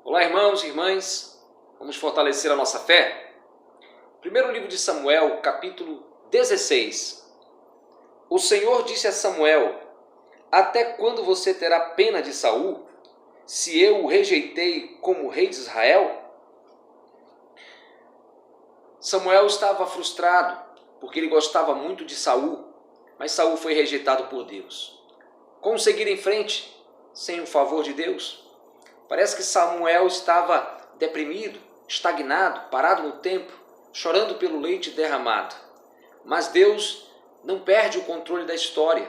Olá, irmãos e irmãs, vamos fortalecer a nossa fé? Primeiro livro de Samuel, capítulo 16. O Senhor disse a Samuel: Até quando você terá pena de Saul, se eu o rejeitei como rei de Israel? Samuel estava frustrado, porque ele gostava muito de Saul, mas Saul foi rejeitado por Deus. Como seguir em frente sem o favor de Deus? Parece que Samuel estava deprimido, estagnado, parado no tempo, chorando pelo leite derramado. Mas Deus não perde o controle da história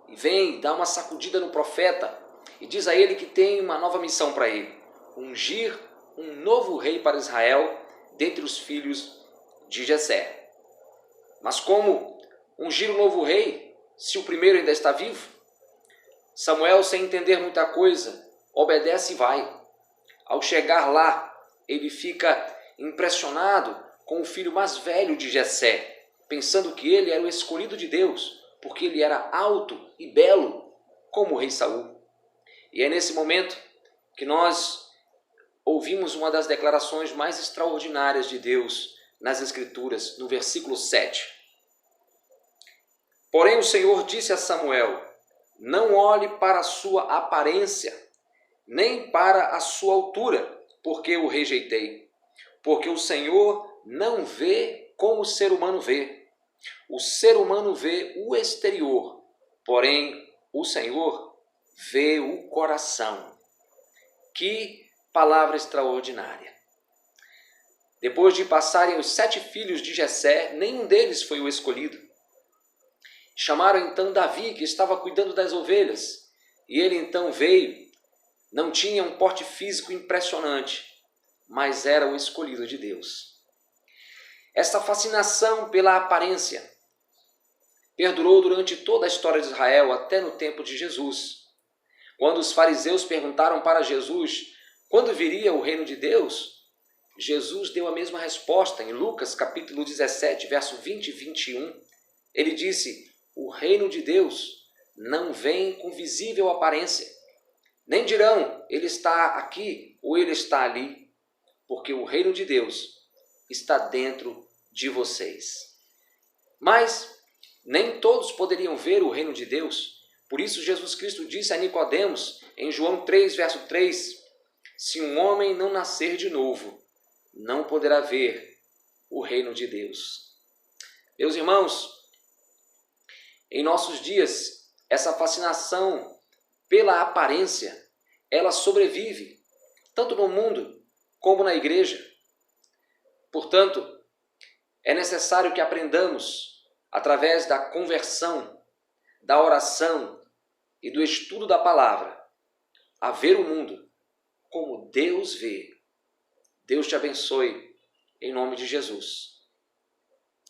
e vem dar uma sacudida no profeta e diz a ele que tem uma nova missão para ele: ungir um novo rei para Israel dentre os filhos de Jessé. Mas como ungir um novo rei se o primeiro ainda está vivo? Samuel, sem entender muita coisa, obedece e vai. Ao chegar lá, ele fica impressionado com o filho mais velho de Jessé, pensando que ele era o escolhido de Deus, porque ele era alto e belo, como o rei Saul. E é nesse momento que nós ouvimos uma das declarações mais extraordinárias de Deus nas Escrituras, no versículo 7. Porém o Senhor disse a Samuel: Não olhe para a sua aparência, nem para a sua altura, porque o rejeitei. Porque o Senhor não vê como o ser humano vê. O ser humano vê o exterior, porém o Senhor vê o coração. Que palavra extraordinária! Depois de passarem os 7 filhos de Jessé, nenhum deles foi o escolhido. Chamaram então Davi, que estava cuidando das ovelhas, e ele então veio. Não tinha um porte físico impressionante, mas era o escolhido de Deus. Esta fascinação pela aparência perdurou durante toda a história de Israel, até no tempo de Jesus. Quando os fariseus perguntaram para Jesus quando viria o reino de Deus, Jesus deu a mesma resposta em Lucas capítulo 17, verso 20 e 21. Ele disse: o reino de Deus não vem com visível aparência. Nem dirão, ele está aqui ou ele está ali, porque o reino de Deus está dentro de vocês. Mas nem todos poderiam ver o reino de Deus. Por isso Jesus Cristo disse a Nicodemos, em João 3, verso 3, se um homem não nascer de novo, não poderá ver o reino de Deus. Meus irmãos, em nossos dias, essa fascinação pela aparência, ela sobrevive, tanto no mundo como na igreja. Portanto, é necessário que aprendamos, através da conversão, da oração e do estudo da palavra, a ver o mundo como Deus vê. Deus te abençoe, em nome de Jesus.